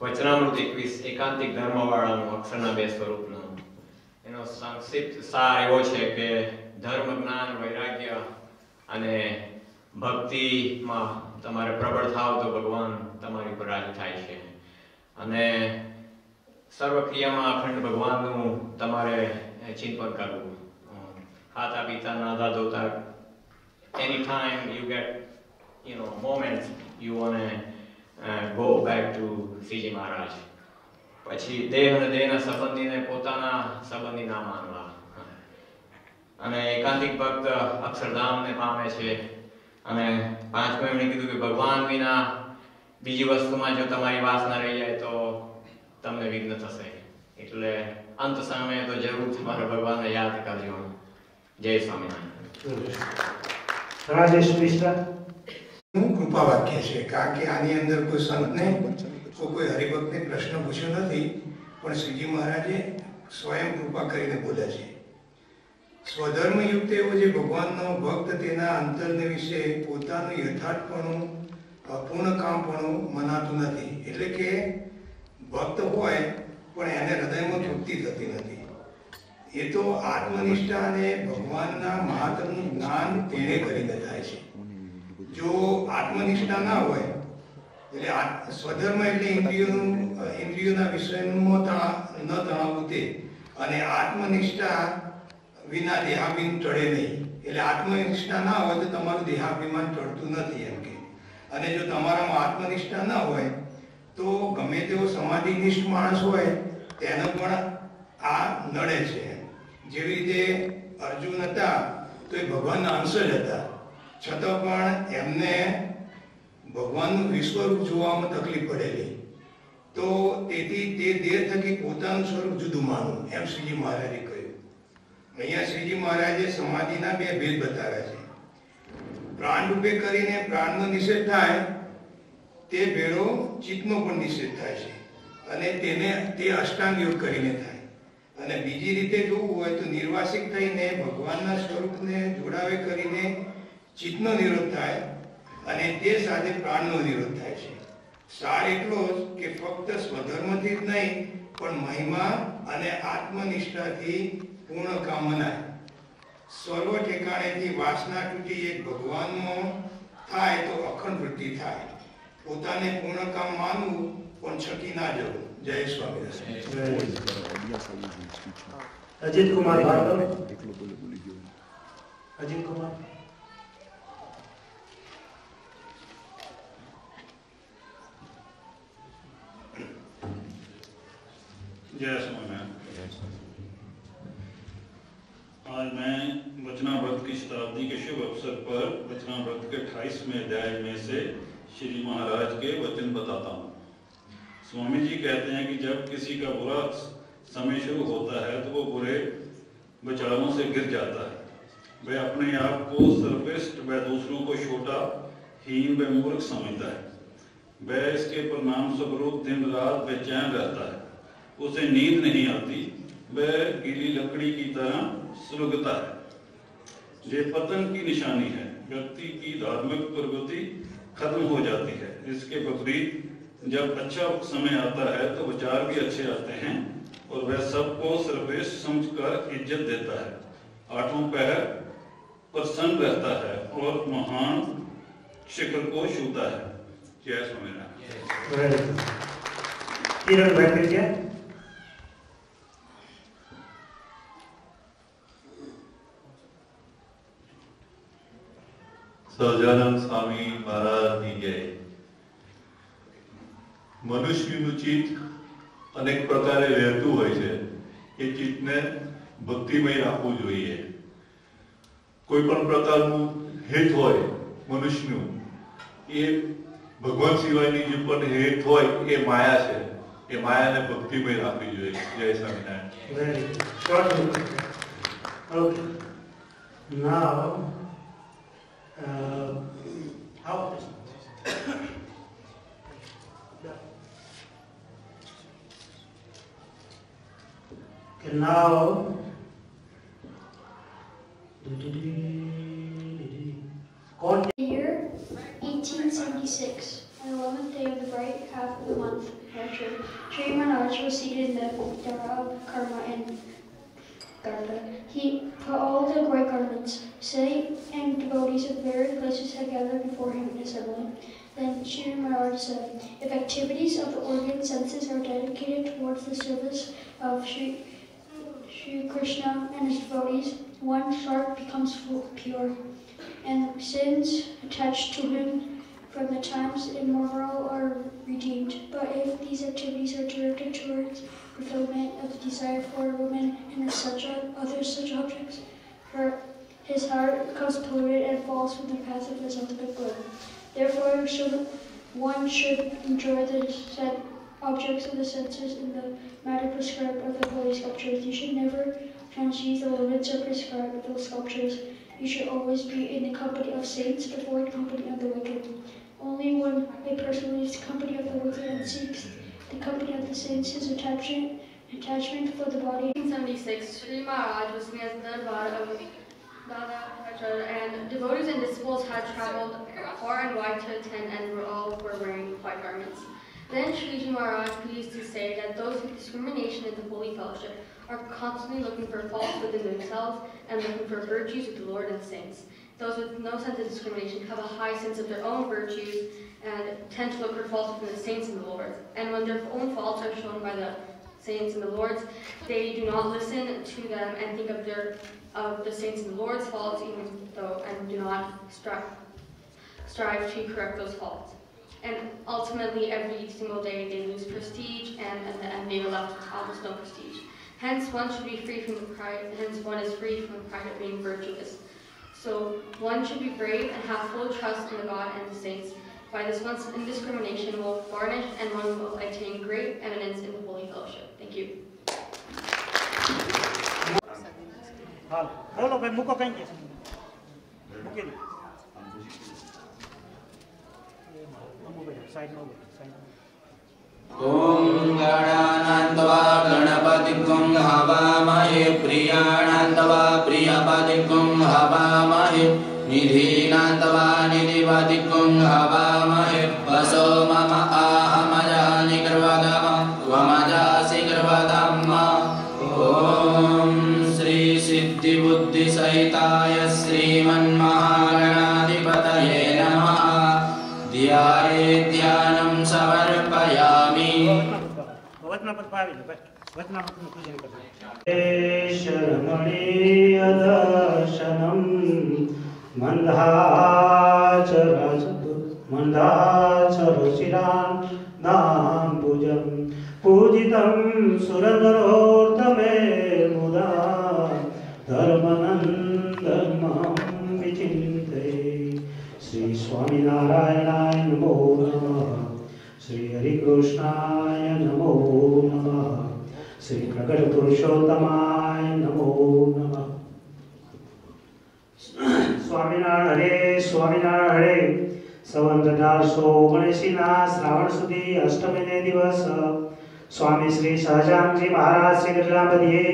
વચનામૃત 21 એકાંતિક ધર્મવાળાનું અક્ષરના 2 સ્વરૂપનું એનો સંક્ષિપ્ત સાર એવો છે કે ધર્મ, જ્ઞાન, વૈરાગ્ય અને ભક્તિમાં તમારે પ્રબળ થાવ તો ભગવાન તમારી પર રાજી થાય છે. અને સર્વક્રિયામાં અખંડ ભગવાનનું તમારે ચિંતન કરવું. ખાતા પીતા નાતા ધોતા any time you get moments you want to go back to Shriji મહારાજ. પછી દેહ અને દેહના સંબંધીને પોતાના સંબંધી ના માનવા. અને એકાંતિક ભક્ત અક્ષરધામને પામે છે. અને પાંચમું એમણે કીધું કે ભગવાન વિના બીજી વસ્તુમાં જો તમારી વાસના રહી જાય તો તમને વિઘ્ન થશે. એટલે અંત સમયે તો જરૂર તમારે ભગવાનને યાદ કરજો. જય સ્વામિનારાયણ. રાજેશ મિશ્રા. કૃપા વાક્ય છે, કારણ કે આની અંદર કોઈ સંતને કોઈ હરિભક્તને પ્રશ્ન પૂછ્યો નથી, પણ શ્રીજી મહારાજે સ્વયં કૃપા કરીને બોલ્યા છે. સ્વધર્મ યુક્ત એવો જે ભગવાનનો ભક્ત તેના અંતરને વિશે પોતાનું યથાર્થપણું અપૂર્ણકામપણું મનાતું નથી. એટલે કે ભક્ત હોય પણ એને હૃદયમાં તૃપ્તિ થતી નથી. એ તો આત્મનિષ્ઠા અને ભગવાનના મહાત્મનું જ્ઞાન તેને કરીને થાય છે. જો આત્મનિષ્ઠા ના હોય એટલે સ્વધર્મ એટલે ઇન્દ્રિયોના વિષયનું ન તણાવવું તે, અને આત્મનિષ્ઠા વિના દેહાભિમાન ટળે નહીં. એટલે આત્મનિષ્ઠા ના હોય તો તમારું દેહાભિમાન ટળતું નથી એમ કે. અને જો તમારામાં આત્મનિષ્ઠા ના હોય તો ગમે તેવો સમાધિનિષ્ઠ માણસ હોય તેને પણ આ નડે છે. જેવી રીતે અર્જુન હતા તો એ ભગવાનના અંશ જ હતા, છતાં પણ એમને ભગવાનનું વિશ્વરૂપ જોવામાં તકલીફ પડેલી. તો તેથી તે દેહ થકી પોતાનું સ્વરૂપ જુદું માનવું, એમ શ્રીજી મહારાજે કહ્યું. અહીંયા શ્રીજી મહારાજે સમાધિના 2 ભેદ બતાવ્યા છે. પ્રાણ રૂપે કરીને પ્રાણનો નિષેધ થાય તે ભેળો ચિત્તનો પણ નિષેધ થાય છે, અને તે અષ્ટાંગ યોગ કરીને થાય. અને બીજી રીતે જોવું હોય તો નિર્વાસિક થઈને ભગવાનના સ્વરૂપને જોડાવે કરીને ચિત્તનો નિરોધ થાય, અને તે સાથે પ્રાણનો નિરોધ થાય છે. સાર એટલો જ કે ફક્ત સ્વધર્મથી જ નહીં પણ મહિમા અને આત્મનિષ્ઠાથી પૂર્ણ કામ મનાય. સર્વ ઠેકાણેથી વાસના તૂટી એક ભગવાનમાં થાય તો અખંડ વૃત્તિ થાય. પોતાને પૂર્ણ કામ માનવું પણ છકી ના જવું. જય સ્વામિનારાયણ. અજીત કુમાર ભાર્ગવ. અજીત કુમાર. जय स्वामिनारायण। आज मैं वचनामृत की शताब्दी के शुभ अवसर पर वचनामृत के 28वें अध्याय में से श्री महाराज के वचन बताता हूँ। स्वामी जी कहते हैं कि जब किसी का बुरा समय शुरू होता है तो वो बुरे विचारों से गिर जाता है। वह अपने आप को सर्वश्रेष्ठ व दूसरों को छोटा, हीन व मूर्ख समझता है। वह इसके परिणाम स्वरूप दिन रात बेचैन रहता है, उसे नींद नहीं आती, वह गीली लकड़ी की तरह सुलगता है। ये पतन की निशानी है। व्यक्ति की धार्मिक प्रगति खत्म हो जाती है। इसके विपरीत जब अच्छा समय आता है तो विचार भी अच्छे आते हैं और वह सबको सर्वश्रेष्ठ समझकर इज्जत देता है। आठों पहर प्रसन्न रहता है और महान शिखर को छूता है। जय स्वामिनारायण। સહજાનંદ સ્વામી મહારાજ ની જય. મનુષ્યનું ચિત્ત અનેક પ્રકારે રહેતું હોય છે. એ ચિત્તને ભક્તિમય રાખવું જોઈએ. કોઈ પણ પ્રકારનું હેત હોય મનુષ્યનું, એ ભગવાન સિવાયની જે પણ હેત હોય એ માયા છે. એ માયાને ભક્તિમય રાખવી જોઈએ. જય Swaminarayan. Now, year 1876, on the 11th day of the bright half of the month, March structure. Sri Maharaj was seated in the Dara of Karma and Garba. He put all the white garments. Saint and devotees of various places had gathered before him in assembly. Then Sri Maharaj said, if activities of the organ senses are dedicated towards the service of Sri Krishna and his devotees, one's heart becomes pure, and sins attached to him from the times immoral are redeemed. But if these activities are directed towards fulfillment of the desire for a woman and other such objects, his heart becomes polluted and falls from the path of his ultimate good. Therefore, one should enjoy the said objects of the senses in the matter prescribed of the holy sculptures. You should never transcend the limits or prescribed of those sculptures. You should always be in the company of saints, avoid company of the wicked. Only when a person leaves the company of the wicked and seeks the company of the saints, his attachment for the body. In 1976, Sri Maharaj was sitting at the Darbar of Dada and devotees and disciples had traveled far and wide to attend and all were wearing white garments. Then Sriji Maharaj pleased to say that those with discrimination in the Holy Fellowship are constantly looking for faults within themselves and looking for virtues with the Lord and saints. Those with no sense of discrimination have a high sense of their own virtues and tend to look for faults within the saints and the Lords. And when their own faults are shown by the saints and the Lords, they do not listen to them and think of the saints and the Lord's faults, even though, and do not strive to correct those faults. And ultimately, every single day, they lose prestige, and at the end, they are left with almost no prestige. Hence, one should be free from the pride. Hence, one is free from the pride of being virtuous. So, one should be brave and have full trust in the God and the saints. By this, one's indiscrimination will varnish, and one will attain great eminence in the Holy Fellowship. Thank you. બોલો ભાઈ મૂકો કઈ કે મૂકી દો side માં ઓમ ગણાનાન્તવા ગણપતિક્વં હવામહે પ્રિયાણાન્તવા પ્રિયપતિક્વં હવામહે નિધિનાન્તવા નિધિપતિક્વં હવામહે વસો મમ આહમજાનિ કર્વદમ ત્વમજાસि કર્વદમ ઓમ श्री सिद्धि बुद्धि सहिताय श्रीमन्महागणाधिपतये नमः ध्याये ध्यानं समर्पयामि वचनापद पावी लो भाई वचनापद નું પૂજન કરો शरणीय दर्शनम मंदाचरशिरान नाम पूजन पूजितं सुरनरोत्तमे मुदा धर्मनन्दनमं विचिन्तये श्री स्वामिनारायणाय नमो नमः श्री हरिकृष्णाय नमो नमः श्री प्रकट पुरुषोत्तमाय नमो नमः स्वामिनारायण हरे संवत 1879 श्रावण सुधी अष्टमी ने दिवस स्वामी श्री सहजानंदजी महाराज श्री गजलाबदीए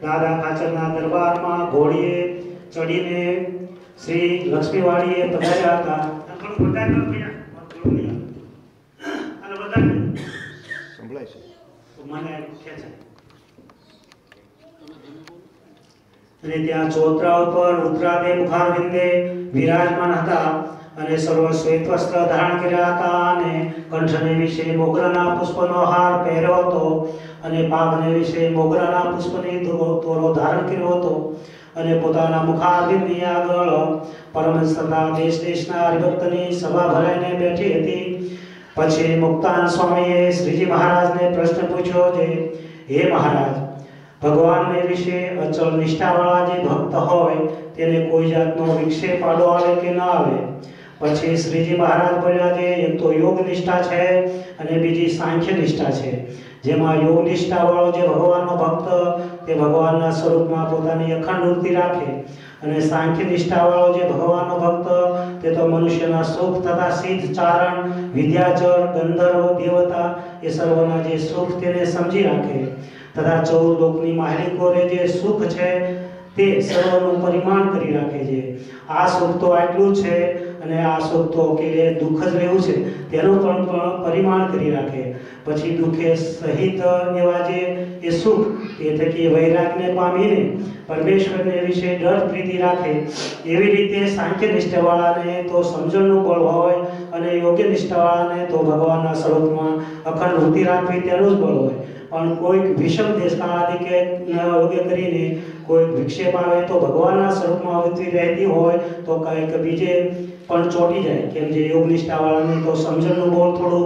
दादा खाचरना दरबार में घोड़ीए चढ़ीने श्री लक्ष्मीवाड़ीए पधार्या था थोड़ा बताय तो भैया અને બધા સંભળાય છે મને ખેંચાય અને ત્યાં ચોતરા ઉપર રુદ્રાદે મુખારવિંદે વિરાજમાન હતા અને સર્વ શ્વેત વસ્ત્ર ધારણ કર્યા હતા અને કંઠને વિશે મોગરાના પુષ્પનો હાર પહેર્યો હતો અને પાગને વિશે મોગરાના પુષ્પની તોરો ધારણ કર્યો હતો અને પોતાના મુખારવિંદની આગળ પરમહંસ તથા દેશ દેશના હરિભક્તની સભા ભરાઈને બેઠી હતી પછી મુક્તાન સ્વામીએ શ્રીજી મહારાજને પ્રશ્ન પૂછ્યો જે હે મહારાજ ભગવાનને વિશે અચલ નિષ્ઠાવાળા જે ભક્ત હોય તેને કોઈ જાતનો વિક્ષેપ આડો આવે કે ના આવે પછી શ્રીજી મહારાજ બોલ્યા કે એક તો યોગ નિષ્ઠા છે અને બીજી સાંખ્ય નિષ્ઠા છે જેમાં યોગ નિષ્ઠા વાળો જે ભગવાનનો ભક્ત તે ભગવાનના સ્વરૂપમાં પોતાની અખંડ વૃત્તિ રાખે અને સાંખ્ય નિષ્ઠા વાળો જે ભગવાનનો ભક્ત તે તો મનુષ્યના સુખ તથા સિદ્ધ ચારણ વિદ્યાચર ગંધર્વ દેવતા એ સર્વના જે સુખ તેને સમજી રાખે તથા 14 લોકની માલિકોરે જે સુખ છે તે સર્વનું પરિમાણ કરી રાખે છે આ સુખ તો આટલું છે અને આ સુખ તો કે દુઃખ જ રહેવું છે તેનું પણ પરિમાણ કરી રાખે. પછી દુઃખે સહિત એવા જે એ સુખ એ થકી વૈરાગને પામીને પરમેશ્વરને વિશે ડર પ્રીતિ રાખે. એવી રીતે સાંખ્ય નિષ્ઠાવાળાને તો સમજણનું બળ હોય અને યોગ્ય નિષ્ઠાવાળાને તો ભગવાનના સ્વરૂપમાં અખંડ વૃત્તિ રાખવી તેનું જ બળ હોય. પણ કોઈક વિષમ દેશકાળાદિ કે યોગ્ય કરીને કોઈક વિક્ષેપ આવે તો ભગવાનના સ્વરૂપમાં વૃત્તિ રહેતી હોય તો કંઈક બીજે પણ ચોંટી જાય. કેમ જે યોગ નિષ્ઠાવાળાને તો સમજણનું બળ થોડું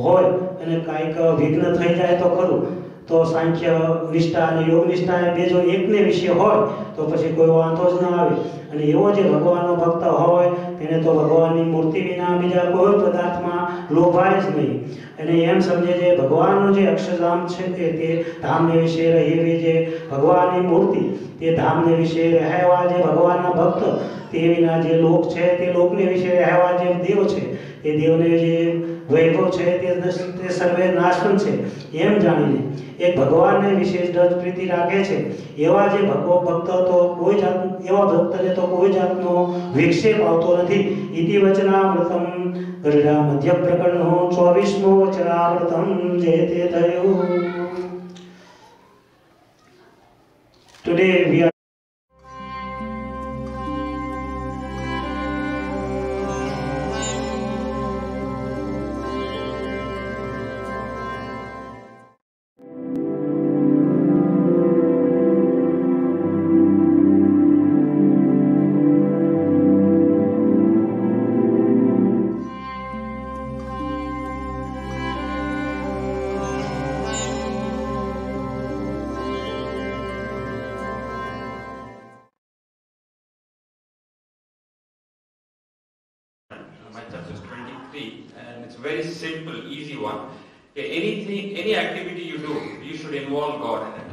હોય અને કાંઈક વિઘ્ન થઈ જાય તો ખરું. તો સાંખ્ય નિષ્ઠા અને યોગ નિષ્ઠા બે જો એકને વિશે હોય તો પછી કોઈ વાંધો જ ન આવે. અને એવો જે ભગવાનનો ભક્ત હોય તેને તો ભગવાનની મૂર્તિ વિના બીજા કોઈ પદાર્થમાં લોભાય જ નહીં. અને એમ સમજે છે ભગવાનનું જે અક્ષરધામ છે તે ધામને વિશે રહેવી જે ભગવાનની મૂર્તિ તે ધામને વિશે રહેવા જે ભગવાનના ભક્ત તે વિના જે લોક છે તે લોકને વિશે રહેવા જે દેવ છે એ દેવને જે વૈભવ છે તે સર્વે નાશવંત છે એમ જાણીને એક ભગવાનને વિશેષ ડર પ્રીતિ રાખે છે. એવા જે ભક્ત તો કોઈ જાત એવા ભક્તને તો કોઈ જાતનો વિક્ષેપ આવતો નથી. ઇતિ વચનામૃતમ ગરડા મધ્ય પ્રકરણનો 24મો વચનામૃતમ જે તે થયું. Today we are and it's very simple, easy one. Any activity you do, you should involve God in it.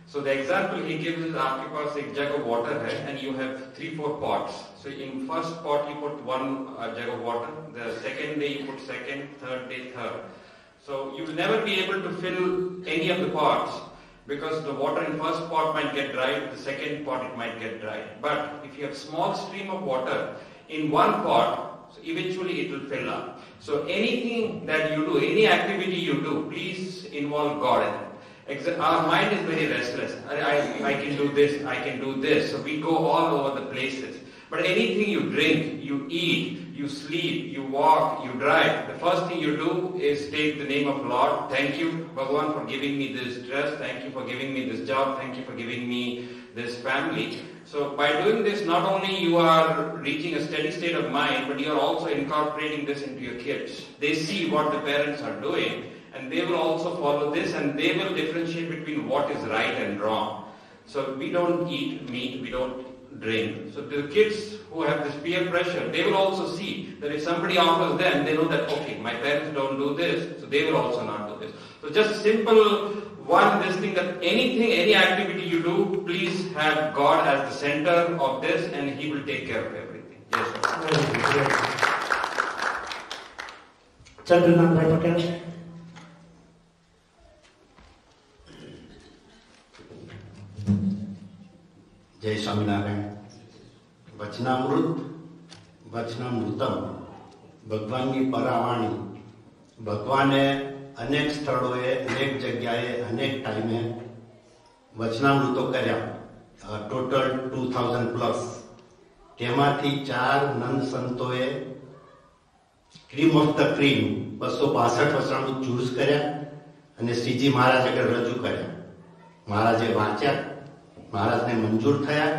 So the example he gives is आपके पास एक jug of water है and you have 3-4 pots. So in first pot you put one jug of water, the second day you put second, third day third. So you will never be able to fill any of the pots because the water in first pot might get dry, the second pot it might get dry. But if you have small stream of water in one pot, so eventually it will fill up. So anything that you do, any activity you do, please involve God in it. Our mind is very restless. I can do this, I can do this. So we go all over the places. But anything you drink, you eat, you sleep, you walk, you drive, the first thing you do is take the name of Lord. Thank you, Bhagavan, for giving me this dress. Thank you for giving me this job. Thank you for giving me this family. So by doing this, not only you are reaching a steady state of mind, but you are also incorporating this into your kids. They see what the parents are doing, and they will also follow this, and they will differentiate between what is right and wrong. So we don't eat meat, we don't drink. So the kids who have this peer pressure, they will also see that if somebody offers them, they know that, okay, my parents don't do this, so they will also not do this. So just simple this thing that any activity you do, please have God as the center of this and He will take care of everything. Yes, sir. Chandrakantbhai Patel. જય સ્વામિનારાયણ. વચનામૃત વચનામૃતમ ભગવાનની પરાવાણી. ભગવાને અનેક સ્થળોએ અનેક જગ્યાએ અનેક ટાઈમે વચનામૃતો કર્યા, ટોટલ 2000+. તેમાંથી 4 નંદ સંતોએ cream of the cream 262 Vachanamrut choose કર્યા અને શ્રીજી મહારાજ આગળ રજૂ કર્યા. મહારાજે વાંચ્યા, મહારાજને મંજૂર થયા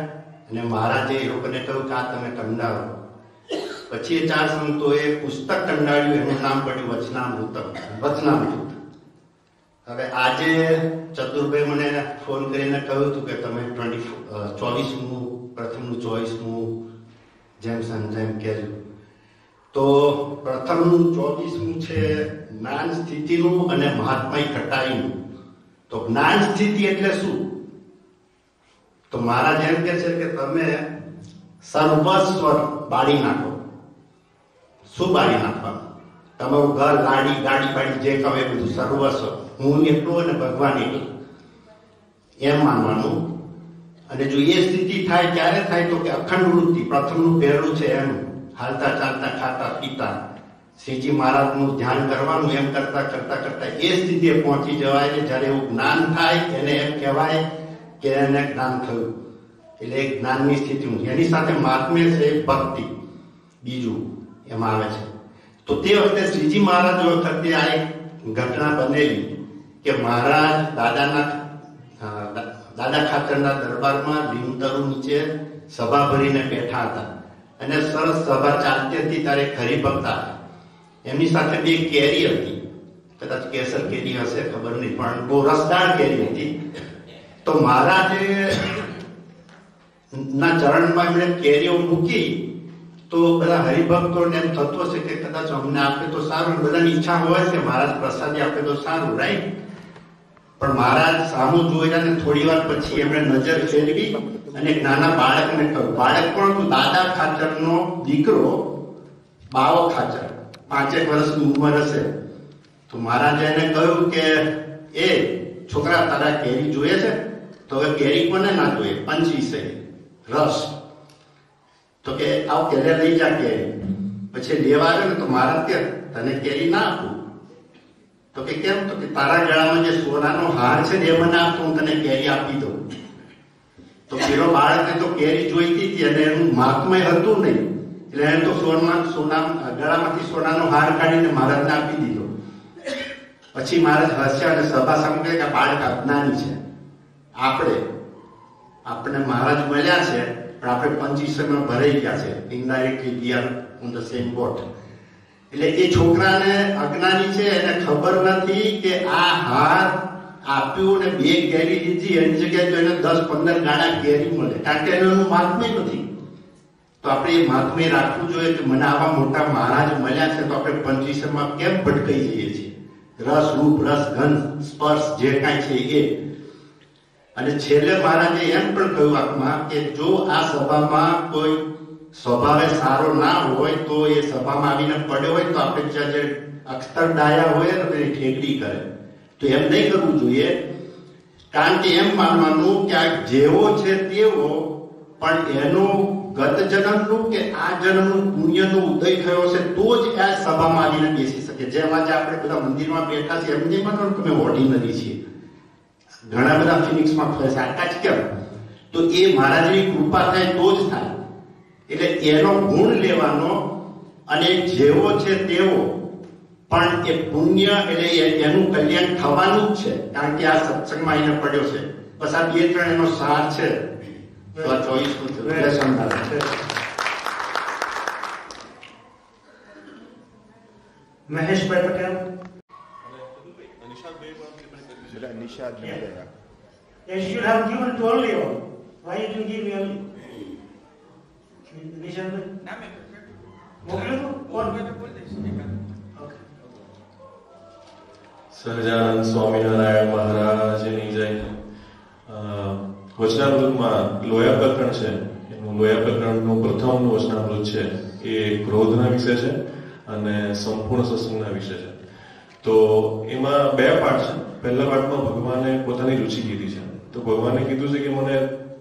અને મહારાજે એ લોકોને કહ્યું કે આ તમે કંડાળો. પછી એ 4 સંતોએ પુસ્તક કંડાળ્યું, એનું નામ પડ્યું વચનામૃત. હવે આજે ચતુરભાઈ મને ફોન કરીને કહ્યું હતું કે તમે 24મું પ્રથમનું 24મું જેમ સંજય કહેજો. તો પ્રથમનું 24મું છે જ્ઞાન સ્થિતિનું અને મહાત્માઈ ઘટાઈનું. તો જ્ઞાન સ્થિતિ એટલે શું? તો મહારાજ એમ કે છે કે તમે સર્વસ્વ બાળી નાખો. શું બાળી નાખવાનું? તમારું ઘર, ગાડી બાડી જે કહે બધું સર્વસ્વ, હું એટલું અને ભગવાન એટલું, એમ માનવાનું. અને જો એ સ્થિતિ થાય ક્યારે થાય તો કે અખંડ વૃત્તિ, પ્રથમનું પહેલું છે એનું હાલતા ચાલતા ખાતા પીતા શ્રીજી મહારાજનું ધ્યાન કરવાનું, એમ કરતા કરતા કરતા એ સ્થિતિએ પહોંચી જવાય ને જ્યારે એવું જ્ઞાન થાય એને એમ કહેવાય કે એને જ્ઞાન થયું. એટલે એક જ્ઞાનની સ્થિતિ, એની સાથે મહાત્મ્ય છે ભક્તિ, બીજું એમાં આવે છે. તો તે વખતે શ્રીજી મહારાજ વખતે આ એક ઘટના બનેલી કે મહારાજ દાદા ખાચરના દરબારમાં લીમતરુ નીચે સભા ભરીને બેઠા હતા અને સરસ સભા ચાલતી હતી. ત્યારે હરિભક્ત હતા, એમની સાથે બે કેરી હતી, કદાચ કેસર કેરી હશે ખબર નહીં, પણ બહુ રસદાર કેરી હતી. તો મહારાજે ના ચરણમાં એમણે કેરીઓ મૂકી તો બધા હરિભક્તોને એમ થતું હશે કે કદાચ અમને આપે તો સારું, બધાની ઈચ્છા હોય છે મહારાજ પ્રસાદી આપે તો સારું, રાઈટ? પણ મહારાજ સામું જોઈને થોડી વાર પછી એમણે નજર ફેરવી અને એક નાના બાળકને કહ્યું. બાળક પણ હતું, દાદા ખાચરનો દીકરો બાવો ખાચર, 5 વર્ષની ઉંમર હશે. તો મહારાજે એને કહ્યું કે એ છોકરા, તારા કેરી જોઈએ છે? તો હવે કેરી કોને ના જોઈએ? પંચ વિષય રસ. તો કે આવ કેરે લઈ જા કેરી. પછી લેવા આવ્યો ને તો મહારાજ કે તને કેરી ના આપું. તો કે કેમ? તો કે તારા ગળામાં જે સોનાનો હાર છે ને એ મને આપતો, હું તને કેરી આપી દઉં. તો પેલો બાળકને તો કેરી જોઈતી હતી અને એનું મહાત્મય હતું નહીં, એટલે એને તો ગળામાંથી સોનાનો હાર કાઢીને મહારાજને આપી દીધો. પછી મહારાજ હસ્યા અને સભા સામે કહે કે બાળક અજ્ઞાની છે. આપણે મહારાજ મળ્યા છે પણ આપણે પંચીસમાં ભરાઈ ગયા છે. Indirectly we are on the same boat. એટલે એ છોકરાને અજ્ઞાની છે, એને ખબર નથી કે આ હાર આપ્યું ને 2 કેરી લીધી, એની જગ્યાએ તો એને 10-15 ગાડા કેરી મળે, કારણ કે એનું મહાત્મ્ય નથી. તો આપણે એ મહાત્મ્ય રાખવું જોઈએ કે મને આવા મોટા મહારાજ મળ્યા છે, તો આપણે પંચીસમાં કેમ ભટકાઈ જઈએ છીએ? રસ, રૂપ, રસ, ગંધ, સ્પર્શ જે કાંઈ છે એ. અને છેલ્લે મહારાજે એમ પણ કહ્યું આત્મા કે જો આ સભામાં કોઈ સ્વભાવે સારો ના હોય તો એ સભામાં આવીને પડ્યો હોય તો આપણે ત્યાં જે અખ્તર ડાયા હોય ને તેની ઠેકડી કરે. તો એમ નહીં કરવું જોઈએ, કારણ કે એમ માનવાનું કે આ જેવો છે તેવો, પણ એનું ગત જન્મનું કે આ જન્મનું પુણ્યનો ઉદય થયો છે તો જ આ સભામાં આવીને બેસી શકે. જેમ આજે આપણે બધા મંદિરમાં બેઠા છીએ એમ નહીં માનવાનું કે અમે ઓર્ડિનરી છીએ, ઘણા બધા ફિનિક્સમાં ફસે, આટલા જ કેમ? તો એ મહારાજની કૃપા થાય તો જ થાય. એટલે એનો ગુણ લેવાનો અને જેવો છે તેવો, પણ એ પુણ્ય એટલે એનું કલ્યાણ થવાનું જ છે, કારણ કે આ સત્સંગમાં એને પડ્યો છે. બસ આ 2-3 એનો સાર છે. તો આ 24 મહેશભાઈ Patel. Yes, you should have given to all you. Why did you give me only? Sahajanand Swaminarayan મહારાજની જય. વચનામૃતમાં લોયા પ્રકરણ છે, એનું લોયા પ્રકરણનું પ્રથમનું વચનામૃત છે એ ક્રોધના વિશે છે અને સંપૂર્ણ સત્સંગના વિશે છે. તો એમાં 2 પાઠ છે. પહેલા પાઠમાં ભગવાને પોતાની રુચિ કીધી છે. તો ભગવાને કીધું છે કે મને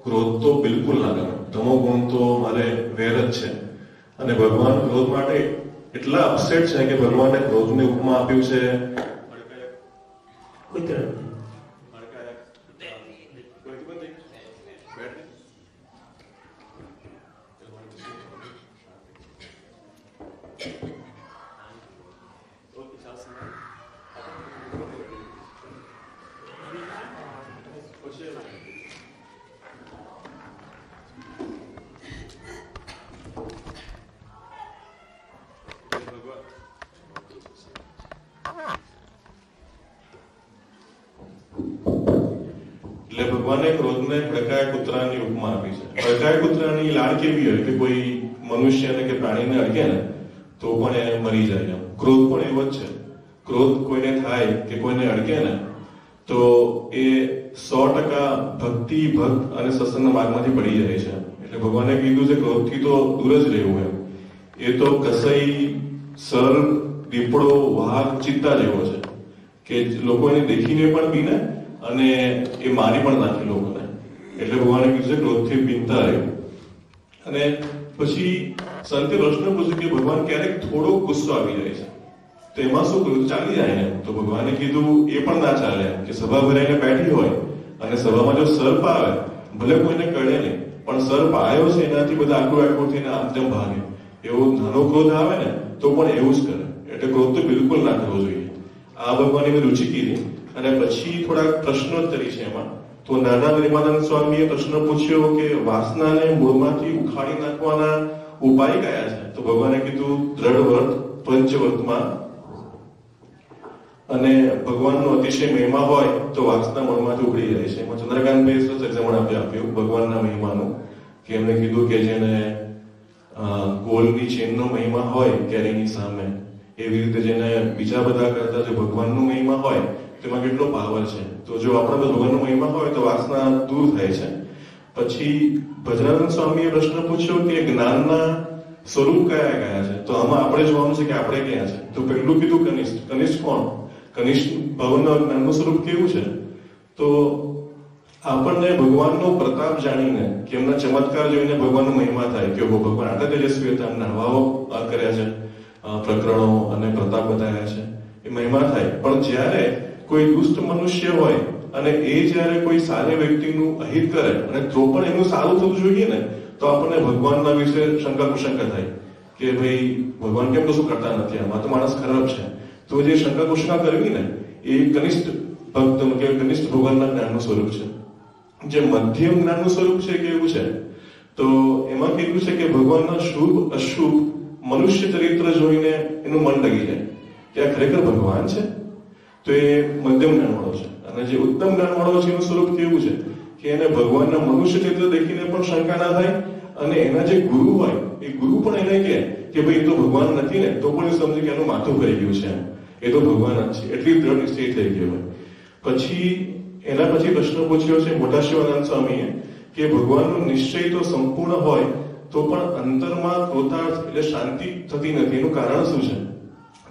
ક્રોધ તો બિલકુલ ના ગમે, તમો ગુણ તો મારે વેર જ છે. અને ભગવાન ક્રોધ માટે એટલા અપસેટ છે કે ભગવાને ક્રોધને ઉપમા આપ્યું છે એટલે ભગવાને ક્રોધને ભડકાયા કૂતરાની ઉપમા આપી છે. ભડકાયા કૂતરાની લાળ કેવી હોય કે કોઈ મનુષ્યને કે પ્રાણીને અડકે ને તો પણ એ મરી જાય. ક્રોધ પણ એવો જ છે. ક્રોધ કોઈને થાય કે કોઈને અડકે ને તો એ 100% ભક્તિ, ભક્ત અને સત્સંગના માર્ગમાંથી પડી જાય છે. એટલે ભગવાને કીધું છે ક્રોધથી તો દૂર જ રહેવું એમ. એ તો કસાઈ, સર, દીપડો, વાઘ, ચિત્તા જેવો છે કે લોકો એને દેખીને પણ બીને અને એ મારી પણ નાખે લોકોને. એટલે ભગવાને કીધું છે ક્રોધથી બીનતા રહેવું. અને પછી સંતે પ્રશ્ન પૂછ્યો કે ભગવાન ક્યારેક થોડો ગુસ્સો આવી જાય છે તો એમાં શું કર્યું, ચાલી જાય ને? તો ભગવાને કીધું એ પણ ના ચાલે, કે સભા ભરાઈને બેઠી હોય અને સભામાં જો સર્પ આવે, ભલે કોઈને કળે નહીં, પણ સર્પ આવ્યો છે એનાથી બધા આકડું થઈને આમ તેમ ભાગે. એવો નાનો ક્રોધ આવે ને તો પણ એવું જ કરે. એટલે ક્રોધ તો બિલકુલ ના કરવો જોઈએ. આ ભગવાને મેં રુચિ કીધી. અને પછી થોડાક પ્રશ્નોત્તરી છે એમાં. તો નાના નિર્માનંદ સ્વામીએ પ્રશ્ન પૂછ્યો કે વાસનાને મૂળમાંથી ઉખાડી નાખવાના ઉપાય કયા છે? તો ભગવાને કીધું દ્રઢ વ્રત, પંચવ્રતમાં. અને ભગવાનનો અતિશય મહિમા હોય તો વાસના મનમાંથી ઉખડી જાય છે. એમાં ચંદ્રકાંતભાઈ સરસ એક્ઝામ્પલ આપ્યું ભગવાનના મહિમાનું, કે એમને કીધું કે જેને ગોલ્ડની ચેનનો મહિમા હોય કેરીની સામે, એવી રીતે જેને બીજા બધા કરતા જો ભગવાનનો મહિમા હોય તેમાં કેટલો પાવર છે. તો જો આપણે ભગવાનનો મહિમા હોય તો વાસના દૂર થાય છે. પછી ભજરાનંદ સ્વામીએ પ્રશ્ન પૂછ્યો કે જ્ઞાનના સ્વરૂપ કયા કયા છે? તો આમાં આપણે જોવાનું છે કે આપણે ક્યાં છે. તો પહેલું કીધું કનિષ્ઠ. કનિષ્ઠ કોણ? કનિષ્ઠ ભગવાનના જ્ઞાનનું સ્વરૂપ કેવું છે? તો આપણને ભગવાનનો પ્રતાપ જાણીને, કે એમના ચમત્કાર જોઈને ભગવાનનો મહિમા થાય કે ભગવાન આટલા તેજસ્વી હતા, એમના હવાઓ કર્યા છે, પ્રકરણો અને પ્રતાપ બતાવ્યા છે, એ મહિમા થાય. પણ જ્યારે કોઈ દુષ્ટ મનુષ્ય હોય અને એ જ્યારે કોઈ સારી વ્યક્તિનું અહિત કરે અને તો પણ એનું સારું થવું જોઈએ ને, તો આપણને ભગવાનના વિશે શંકા કુશંકા થાય કે ભાઈ ભગવાન કેમ કશું કરતા નથી, આમાં તો માણસ ખરાબ છે. તો જે શંકા કુશંકા કરવી ને, એ કનિષ્ઠ ભક્તનું કે કનિષ્ઠ ભગવાનના જ્ઞાનનું સ્વરૂપ છે. જે મધ્યમ જ્ઞાનનું સ્વરૂપ છે કેવું છે? તો એમાં કેવું છે કે ભગવાનના શુભ અશુભ મનુષ્ય ચરિત્ર જોઈને એનું મન લગી જાય કે આ ખરેખર ભગવાન છે. તો એ મધ્યમ જ્ઞાનવાળો છે. અને જે ઉત્તમ જ્ઞાનવાળો છે એનું સ્વરૂપ કેવું છે કે એને ભગવાનના મનુષ્ય ચરિત્ર દેખીને પણ શંકા ના થાય, અને એના જે ગુરુ હોય એ ગુરુ પણ એને કહે કે ભાઈ એ તો ભગવાન નથી ને, તો પણ એ સમજે કે એનું માથું ભરી ગયું છે, એ તો ભગવાન જ છે, એટલી દ્રઢ નિશ્ચય થઈ ગયો હોય. પછી એના પછી પ્રશ્ન પૂછ્યો છે મોટા શિવાનંદ સ્વામીએ કે ભગવાનનો નિશ્ચય તો સંપૂર્ણ હોય તો પણ અંતરમાં ક્રોધાર્થ એટલે શાંતિ થતી નથી, એનું કારણ શું છે?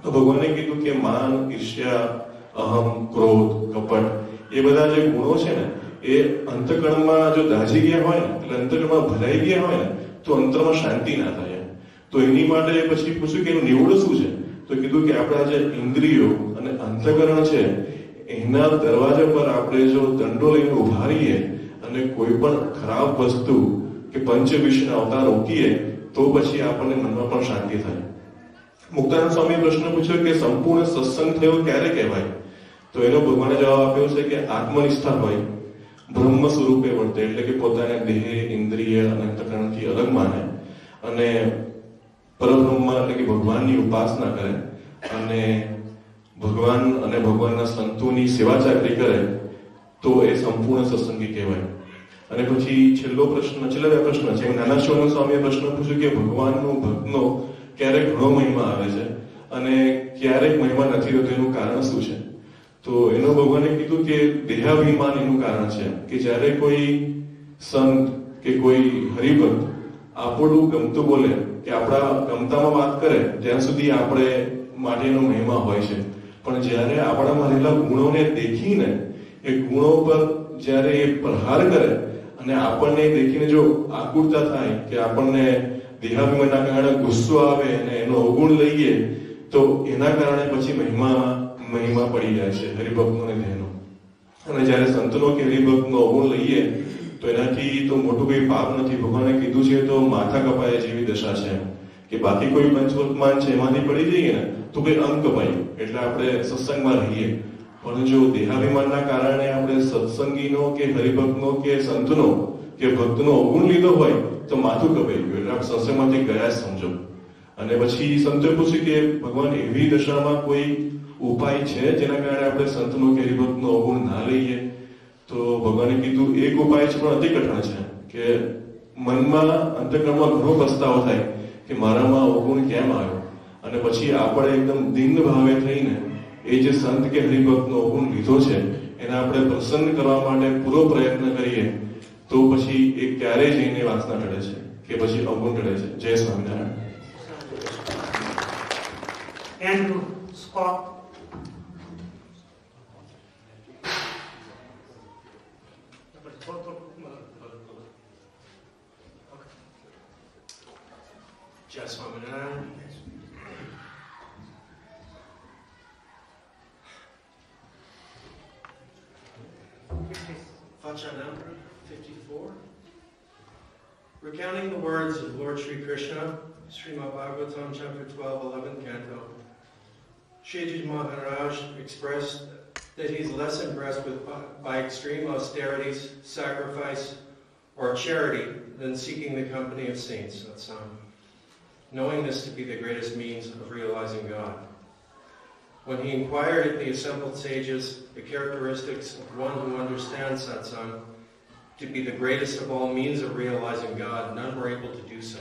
તો ભગવાને કીધું કે માન, ઈર્ષ્યા, અહમ, ક્રોધ, કપટ એ બધા જે ગુણો છે ને, એ અંતકરણમાં જો દાજી ગયા હોય ને, એટલે અંતકરણમાં ભરાઈ ગયા હોય ને, તો અંતરમાં શાંતિ ના થાય. તો એની માટે પછી પૂછ્યું કે એનું નિવડ શું છે? તો કીધું કે આપણા જે ઇન્દ્રિયો અને અંતકરણ છે એના દરવાજા પર આપણે જો દંડો લઈને ઉભા રહીએ અને કોઈ પણ ખરાબ વસ્તુ કે પંચ વિષયના અવતાર રોકીએ તો પછી આપણને મનમાં પણ શાંતિ થાય. મુક્તાનંદ સ્વામીએ પ્રશ્ન પૂછ્યો કે સંપૂર્ણ સત્સંગ થયો ક્યારે કહેવાય? તો એનો ભગવાને જવાબ આપ્યો છે કે આત્મનિષ્ઠા હોય, બ્રહ્મ સ્વરૂપે વર્તે, એટલે કે પોતાને દેહ, ઇન્દ્રિય અને અંતકરણથી અલગ માને અને પરબ્રહ્મ એટલે કે ભગવાનની ઉપાસના કરે અને ભગવાન અને ભગવાનના સંતોની સેવા ચાકરી કરે, તો એ સંપૂર્ણ સત્સંગી કહેવાય. અને પછી છેલ્લા બે પ્રશ્ન છે. નાના શિવાનંદ સ્વામીએ પ્રશ્ન પૂછ્યો કે ભગવાનનો ભક્તનો ક્યારેક ઘણો મહિમા આવે છે અને ક્યારેક મહિમા નથી હોતો, એનું કારણ શું છે? તો એનો ભગવાને કીધું કે દેહાભિમાન એનું કારણ છે, કે જ્યારે કોઈ સંત કે કોઈ હરિભક્ત આપણું ગમતું બોલે કે આપણા ગમતામાં વાત કરે ત્યાં સુધી આપણે માટે એનો મહિમા હોય છે, પણ જ્યારે આપણામાં રહેલા ગુણોને દેખીને એ ગુણો પર જ્યારે એ પ્રહાર કરે અને આપણને દેખીને જો આકુરતા થાય કે આપણને દેહાભિમાનના કારણે ગુસ્સો આવે અને એનો અવગુણ લઈએ, તો એના કારણે પછી મહિમા પડી જાય છે હરિભક્તનો ને દેહનો. અને જ્યારે સંતનો કે હરિભક્તનો અવગુણ લઈએ તો એનાથી તો મોટું કોઈ પાપ નથી. ભગવાને કીધું છે તો માથા કપાય જેવી દશા છે, કે બાકી કોઈ પંચવર્તમાન છે એમાંથી પડી જઈએ ને તો કોઈ અંગ કપાય, એટલે આપણે સત્સંગમાં રહીએ. પણ જો દેહાભિમાનના કારણે આપણે સત્સંગીનો કે હરિભક્તનો કે સંતનો કે ભક્તનો અવગુણ લીધો હોય તો માથું કપાઈ ગયું, એટલે આપણે સત્સંગમાંથી ગયા જ સમજો. અને પછી સંતોએ પૂછ્યું કે ભગવાન એવી દશામાં કોઈ ઉપાય છે જેના કારણે આપણે સંતનો કે હરિભક્તનો અવગુણ ના લઈએ? તો ભગવાને કીધું એક ઉપાય છે પણ અતિ કઠણ છે, કે મનમાં અંતકરણમાં ઘણો પસ્તાવો થાય કે મારામાં અવગુણ કેમ આવ્યો, અને પછી આપણે એકદમ દિન ભાવે થઈને એ જે સંત કે હરિભક્તનો અવગુણ લીધો છે એને આપણે પ્રસન્ન કરવા માટે પૂરો પ્રયત્ન કરીએ, તો પછી એ ક્યારે જઈને વાસના ટળે છે કે પછી અવગુણ ટળે છે. જય Swaminarayan. Andrew Scott. Vachanamrut 54. Recounting the words of Lord Sri Krishna, Srimad Bhagavatam chapter 12, 11th canto, Shriji Maharaj expressed that he is less impressed by extreme austerities, sacrifice, or charity than seeking the company of saints, satsang, knowing this to be the greatest means of realizing God. When he inquired at the assembled sages the characteristics of one who understands satsang to be the greatest of all means of realizing God, none were able to do so.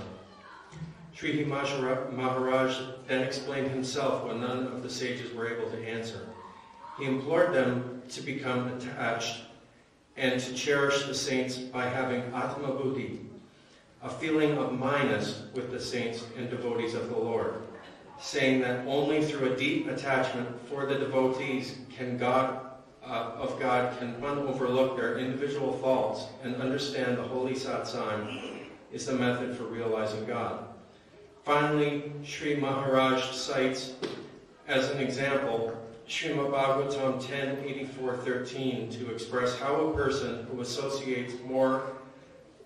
Sriji Maharaj then explained himself when none of the sages were able to answer. He implored them to become attached and to cherish the saints by having Atma Buddhi, a feeling of minus with the saints and devotees of the Lord, saying that only through a deep attachment for the devotees can one overlook their individual faults and understand the holy satsang is the method for realizing God. Finally, Sri Maharaj cites as an example Srimad Bhagavatam 10:84-13 to express how a person who associates more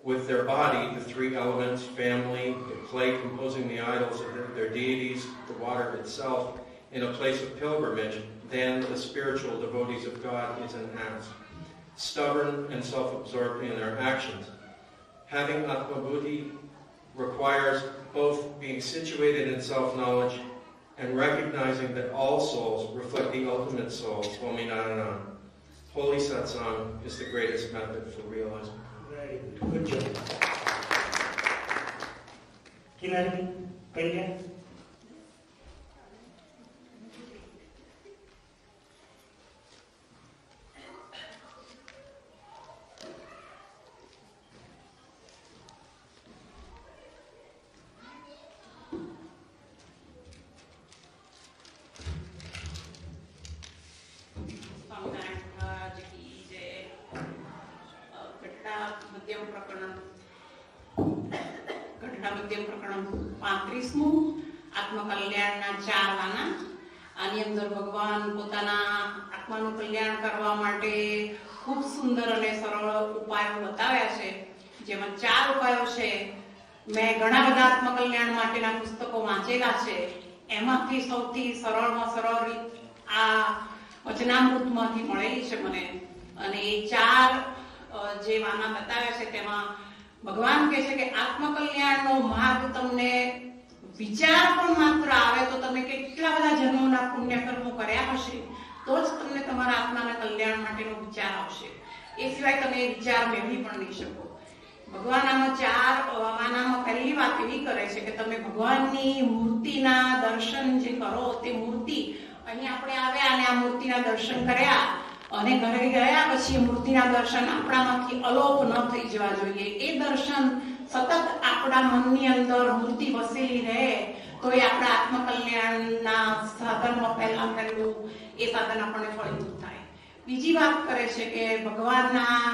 with their body, the three elements, family, the clay composing the idols of their deities, the water itself, in a place of pilgrimage, than the spiritual devotees of God is an ass, stubborn and self-absorbed in their actions. Having Atma Buddhi requires both being situated in self-knowledge and recognizing that all souls reflect the ultimate soul, Swaminarayan. Holy satsang is the greatest method for realizing. Very good. Good job. Kinarmi, Kanya. આત્મકલ્યાણના 4 વાના આની અંદર ભગવાન પોતાના આત્માનું કલ્યાણ કરવા માટે ખૂબ સુંદર અને સરળ ઉપાયો બતાવ્યા છે, જેમાં 4 ઉપાયો છે. મેં ઘણા બધા આત્મકલ્યાણ માટેના પુસ્તકો વાંચેલા છે, એમાંથી સૌથી સરળમાં સરળ રીત આ વચનામૃતમાંથી મળેલી છે મને. અને એ 4 જે વાના બતાવ્યા છે તેમાં ભગવાન કહે છે કે આત્મકલ્યાણનો માર્ગ તમને વિચાર પણ માત્ર આવે તો તમે કેટલા બધા જન્મોના પુણ્ય કર્મો કર્યા હશે તો જ તમને તમારા આત્માના કલ્યાણ માટેનો વિચાર આવશે. એ સિવાય તમે એ વિચાર મેળવી પણ નહીં શકો. ભગવાન આમાં 4 વાનામાં પહેલી વાત એવી કરે છે કે તમે ભગવાનની મૂર્તિના દર્શન જે કરો તે મૂર્તિ અહીં આપણે આવ્યા અને આ મૂર્તિના દર્શન કર્યા અને ઘરે ગયા પછી એ મૂર્તિના દર્શન આપણામાંથી અલોપ ન થઈ જવા જોઈએ. એ દર્શન સતત આપણા મનની અંદર મૂર્તિ વસેલી રહે તો એ આપણા આત્મકલ્યાણના સાધનમાં પહેલું એ સાધન આપણને ફળીભૂત થાય. બીજી વાત કરે છે કે ભગવાનના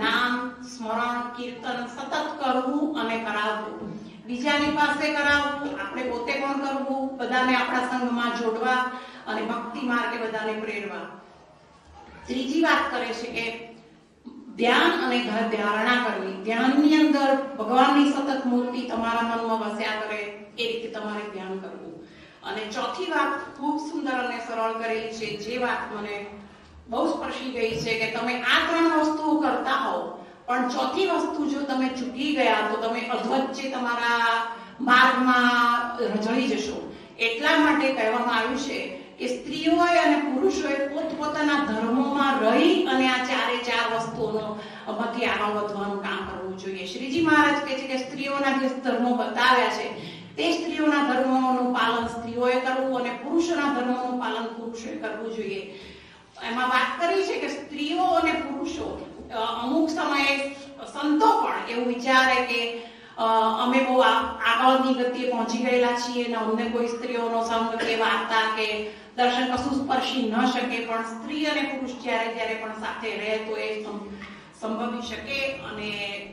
નામ સ્મરણ કીર્તન સતત કરવું અને કરાવવું, બીજાની પાસે કરાવવું, આપણે પોતે પણ કરવું, બધાને આપણા સંઘમાં જોડવા અને ભક્તિ માર્ગે બધાને પ્રેરવા. ત્રીજી વાત કરે છે કે ધ્યાન અને ધારણા કરવી. ધ્યાનની અંદર ભગવાનની સતત મૂર્તિ તમારા મનમાં વસ્યા કરે એ રીતે તમારે ધ્યાન કરવું. અને ચોથી વાત ખૂબ સુંદર અને સરળ કરેલી છે, જે વાત મને બહુ સ્પર્શી ગઈ છે કે તમે આ 3 વસ્તુઓ કરતા હો પણ ચોથી વસ્તુ જો તમે ચૂકી ગયા તો તમે અધવચ્ચે તમારા માર્ગમાં રજળી જશો. એટલા માટે કહેવામાં આવ્યું છે કે સ્ત્રીઓએ અને પુરુષોએ પોતપોતાના ધર્મોમાં રહી અને આ 4 વસ્તુઓનો માંથી આગળ વધવાનું કામ કરવું જોઈએ. શ્રીજી મહારાજ કહે છે કે સ્ત્રીઓના જે ધર્મો બતાવ્યા છે તે સ્ત્રીઓના ધર્મોનું પાલન સ્ત્રીઓએ કરવું અને પુરુષોના ધર્મોનું પાલન પુરુષોએ કરવું જોઈએ. એમાં વાત કરી છે કે સ્ત્રીઓ અને પુરુષો અમુક સમયે સંતો પણ એવું વિચારે કે અમે બહુ આગળની ગતિએ પહોંચી ગયેલા છીએ અને અમને કોઈ સ્ત્રીઓનો સંગ કે વાર્તા કે દર્શન કશું સ્પર્શી ન શકે, પણ સ્ત્રી અને પુરુષ જ્યારે પણ સાથે રહે તો એ સંભવી શકે અને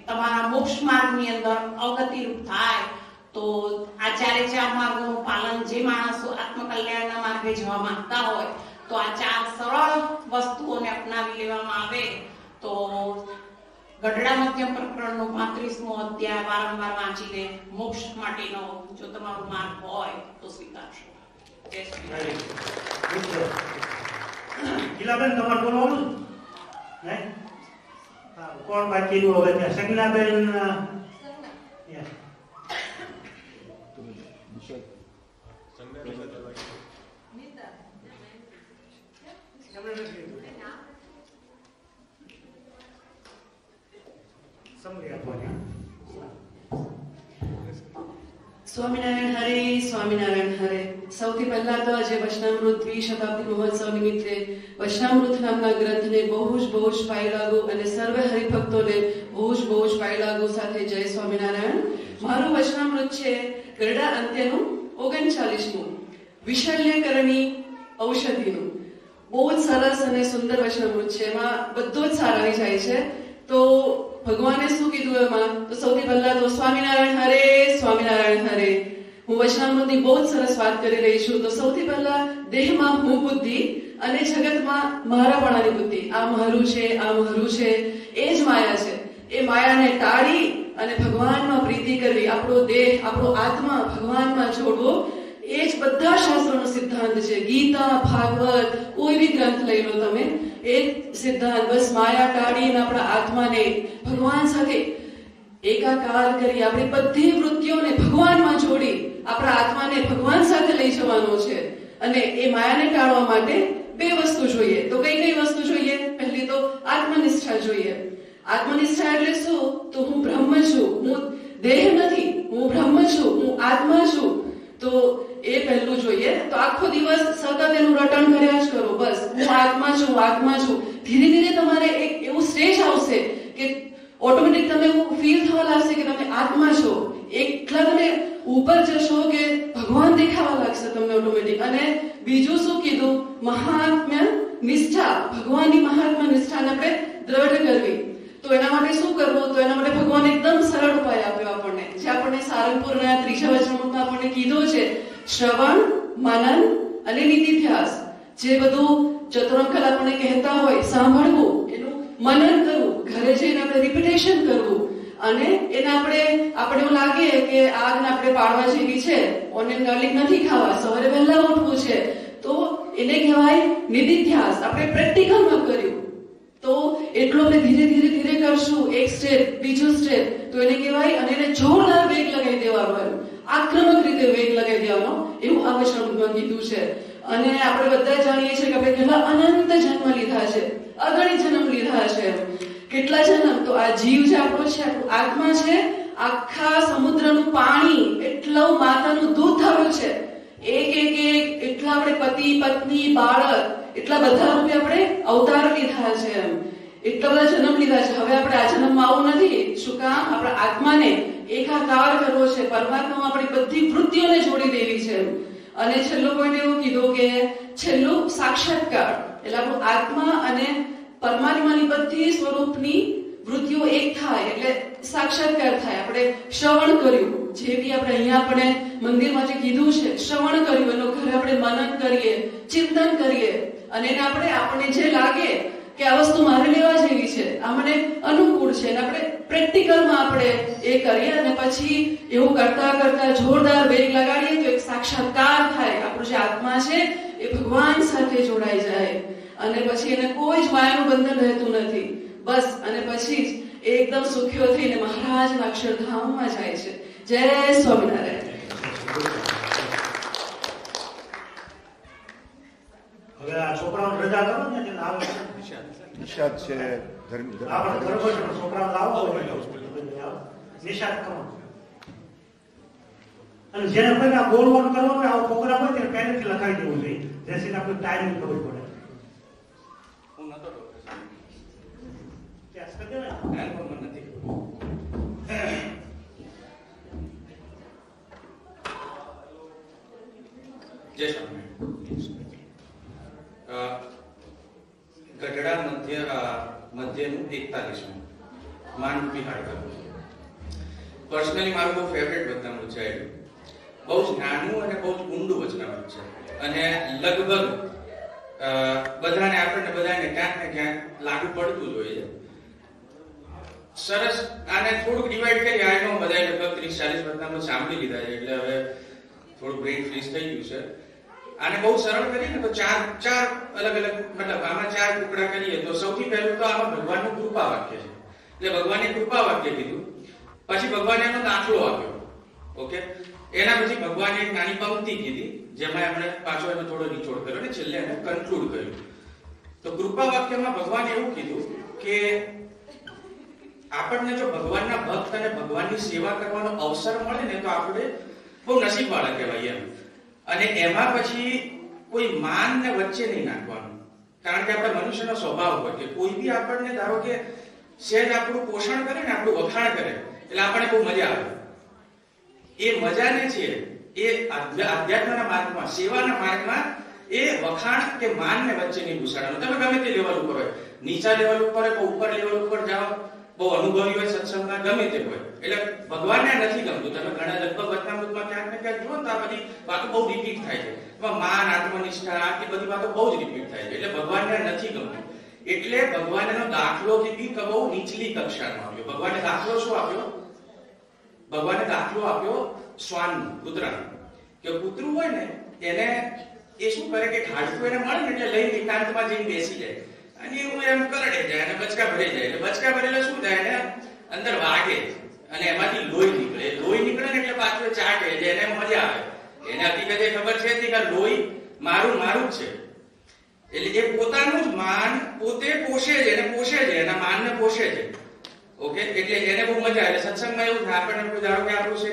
તમારા મોક્ષ માર્ગની અંદર અગતિરૂપ થાય. તો આ 4 માર્ગોનું પાલન જે માણસો આત્મકલ્યાણના માર્ગે જવા માંગતા હોય તો આ 4 સરળ વસ્તુઓને અપનાવી લેવામાં આવે તો ગઢડા મધ્યમ પ્રકરણનો 35મો અધ્યાય વારંવાર વાંચીને મોક્ષ માટેનો જો તમારો માર્ગ હોય તો સ્વીકારશો. જય શ્રી ગીલાબેન, તમારે બોલવાનું ને? કોણ બાકીનું હવે ત્યાં? સગીલાબેન, સ્વામિનારાયણ હરે, સ્વામિનારાયણ હરે. સૌથી પહેલા તો આજે વચનામૃત દ્વિશતાબ્દી મહોત્સવ નિમિત્તે વચનામૃત નામના ગ્રંથને બહુ જ પાઈ લાગુ અને સર્વે હરિભક્તોને બહુ જ પાઈ લાગુ સાથે જય સ્વામિનારાયણ. મારું વચનામૃત છે ગરડા અંત્યનું 39મું, વિશલ્યકરણી ઔષધિનું. બહુ જ સરસ અને સુંદર વચનામૃત છે. એમાં બધો જ સાર આવી જાય છે. તો ભગવાને શું કીધું એમાં? તો સૌથી પહેલા તો સ્વામિનારાયણ હરે, સ્વામિનારાયણ હરે. હું વચનામૃતની બહુ જ સરસ વાત કરી રહી છું. તો સૌથી પહેલા દેહમાં હું બુદ્ધિ અને જગતમાં મારાપણાની બુદ્ધિ. આ મારું છે, આ મારું છે, એ જ માયા છે. એ માયાને ટાળી અને ભગવાનમાં પ્રીતિ કરવી, આપણો દેહ, આપણો આત્મા ભગવાનમાં જોડવો, એ જ બધા શાસ્ત્રોનો સિદ્ધાંત છે. ગીતા, ભાગવત, કોઈ બી ગ્રંથ લઈ લો તમે, એ સિદ્ધાંત. બસ માયા ટાળીને આપણા આત્માને ભગવાન સાથે એકાકાર કરી આપણી બધી વૃત્તિઓને ભગવાનમાં જોડી આપણા આત્માને ભગવાન સાથે લઈ જવાનો છે. અને એ માયાને ટાળવા માટે બે વસ્તુ જોઈએ. તો કઈ કઈ વસ્તુ જોઈએ? પહેલી તો આત્મનિષ્ઠા જોઈએ. આત્મનિષ્ઠા એટલે શું? તો હું બ્રહ્મ છું, હું દેહ નથી, હું બ્રહ્મ છું, હું આત્મા છું. તો એ પહેલું જોઈએ. તો આખો દિવસ સતત એનું રટણ કર્યા જ કરો. બસ હું આત્મા છું, આત્મા છું. ધીરે ધીરે તમારે એક એવું સ્ટેજ આવશે કે ઓટોમેટિક તમને એવું ફીલ થવા લાગશે કે તમે આત્મા છો. એકલા તમે ઉપર જશો કે ભગવાન દેખાવા લાગશે તમને ઓટોમેટિક. અને બીજું શું કીધું? મહાત્મ્ય નિષ્ઠા, ભગવાનની મહાત્મ્ય નિષ્ઠાને આપણે દ્રઢ કરવી. તો એના માટે શું કરવું? તો એના માટે ભગવાન એકદમ સરળ ઉપાય આપ્યો આપણને, જે આપણને સારંગપુરના 3જા વચનામૃતમાં આપણને કીધું છે. શ્રવણ, મનન અને નિધિધ્યાસ. જે બધું ચતુરંકલ આપણને કહેતા હોય સાંભળવું, એનું મનન કરવું, ઘરે જઈને આપણે રિપીટેશન કરવું. અને એને આપણે એવું લાગે કે આગને આપણે પાડવા જેવી છે, ઓનિયન ગાર્લિક નથી ખાવા, સવારે વહેલા ઉઠવું છે, તો એને કહેવાય નિધિધ્યાસ. આપણે પ્રેક્ટિકલમાં કર્યું. તો એટલું આપણે ધીરે ધીરે કરશું, એક સ્ટેપ, બીજું સ્ટેપ, તો એને કહેવાય. અને એને જોરદાર વેગ લગાવી દેવાનો, એમ આક્રમક રીતે વેગ લગાવી દેવાનો, એવું આ વચનામૃતમાં કીધું છે. અને આપણે બધા જાણીએ છીએ કે આપણે કેટલા અનંત જન્મ લીધા છે, અગણિત જન્મ લીધા છે. કેટલા જન્મ? તો આ જીવ જે આપણો છે, આપણું આત્મા છે, આખા સમુદ્રનું પાણી એટલું માતાનું દૂધ થયું છે. એક એટલા આપણે પતિ, પત્ની, બાળક, એટલા બધા રૂપે આપણે અવતાર લીધા છે. એટલા બધા જન્મ લીધા છે. હવે આપણે આ જન્મમાં આવું નથી. શું કામ? આપણા આત્માને એકાકાર કરવો છે, પરમાત્મામાં આપણી બધી વૃત્તિઓને જોડી દેવી છે. અને છેલ્લો પોઈન્ટ એવું કીધું કે છેલ્લું સાક્ષાત્કાર, એટલે આપણું આત્મા અને પરમાત્માની બધી સ્વરૂપની વૃત્તિઓ એક થાય એટલે સાક્ષાત્કાર થાય. આપણે શ્રવણ કર્યું, જે બી આપણે અહીંયા આપણે મંદિરમાં જે કીધું છે, શ્રવણ કર્યું, એનો ઘરે આપણે મનન કરીએ, ચિંતન કરીએ, અને એને આપણને જે લાગે કે આ વસ્તુ મારે લેવા જેવી છે, આ મને અનુકૂળ છે, અને આપણે પ્રેક્ટિકલમાં આપણે એ કરીએ. અને પછી એવું કરતા કરતા જોરદાર વેગ લગાડીએ તો એક સાક્ષાત્કાર થાય. આપણું જે આત્મા છે એ ભગવાન સાથે જોડાઈ જાય. અને પછી એને કોઈ જ માયાનું બંધન રહેતું નથી. બસ. અને પછી જ એકદમ સુખ્યો થઈને મહારાજના અક્ષરધામમાં જાય છે. જય સ્વામિનારાયણ. હવે આ છોકરાઓને રજા કરો ને, એટલે આવે નિષાદ છે, આપણે ગર્ભ છોકરાઓ લાવો, નિષાદ કરો. અને જેને કોઈ બોલવાનું કરવાનું આવો પ્રોગ્રામ હોય તેને પહેલેથી લખાવી દેવું જોઈએ, જેથી આપણે ટાઈમ ખબર પડે. હું નતો નથી. જય સ્વામિનારાયણ. ગઢડા મધ્યનું 41મું માનવી હાડકર. પર્સનલી મારું બહુ ફેવરેટ વચનામૃત છે. બહુ જ નાનું અને બહુ જ ઊંડું વચનામૃત છે. અને લગભગ બધાને આપણને ક્યાંક ને ક્યાંક લાગુ પડતું જ હોય છે. સરસ આને થોડુંક ડિવાઈડ કરી આનો બધાય લગભગ 30-40 વતનામૃત સાંભળી લીધા છે એટલે હવે થોડું બ્રેન ફ્રીઝ થઈ ગયું છે. આને બહુ સરળ કરીએ ને તો ચાર અલગ અલગ મતલબ આમાં 4 ટુકડા કરીએ તો સૌથી પહેલું તો આમાં ભગવાનનું કૃપા વાક્ય છે. એટલે ભગવાને કૃપા વાક્ય કીધું, પછી ભગવાને એનો દાખલો આપ્યો. ઓકે, એના પછી ભગવાને એક નાની પંક્તિ કીધી જેમાં એમણે પાછો એનો થોડો નિચોડ કર્યો અને છેલ્લે એને કન્ક્લુડ કર્યું. તો કૃપા વાક્યમાં ભગવાને એવું કીધું કે આપણને જો ભગવાનના ભક્ત અને ભગવાનની સેવા કરવાનો અવસર મળે ને તો આપણે બહુ નસીબવાળા કહેવાય એમ. અને એમાં પછી કોઈ માન ને વચ્ચે નહીં નાખવાનું, કારણ કે આપણા મનુષ્યનો સ્વભાવ હોય કે કોઈ બી આપણને ધારો કે સહેજ આપણું પોષણ કરે ને આપણું વખાણ કરે એટલે આપણને બહુ મજા આવે. એ મજાને છે એ આધ્યાત્મના માર્ગમાં, સેવાના માર્ગમાં એ વખાણ કે માનને વચ્ચે નહીં ઘુસાડવાનું. તમે ગમે તે લેવલ ઉપર હોય, નીચા લેવલ ઉપર હોય, ઉપર લેવલ ઉપર જાઓ, બહુ અનુભવી હોય સત્સંગમાં, ગમે તે હોય, એટલે ભગવાનને નથી ગમતું. તમે ઘણા લગભગ વચનામૃતમાં ક્યાંક ને ક્યાંક જુઓ તો આ બધી વાતો બહુ રિપીટ થાય છે. માન, આત્મનિષ્ઠા, આ બધી વાતો બહુ જ રિપીટ થાય છે. એટલે ભગવાનને નથી ગમતું. એટલે ભગવાનનો દાખલો બી બહુ નીચલી કક્ષાનો આપ્યો. ભગવાને દાખલો શું આપ્યો? ભગવાને દાખલો આપ્યો શ્વાનનો, કૂતરાનો. કે કૂતરું હોય ને એને એ શું કરે કે હાડકું એને મળે ને એટલે લઈને એકાંતમાં જઈને બેસી જાય અને એવું એમ કરડે જાય અને બચકા ભરાઈ જાય. એટલે બચકા ભરેલા શું થાય એને અંદર વાગે અને એમાંથી લોહી નીકળે. લોહી નીકળે ને એટલે પાછું ચાટે એટલે એને મજા આવે. એને હકીકતે ખબર છે કે લોહી મારું જ છે. એટલે એ પોતાનું જ માન પોતે પોષે છે, એને પોષે છે, એના માનને પોષે છે. ઓકે, એટલે એને બહુ મજા આવે. સત્સંગમાં એવું થાય આપણને કોઈ ધારો કે આપણું છે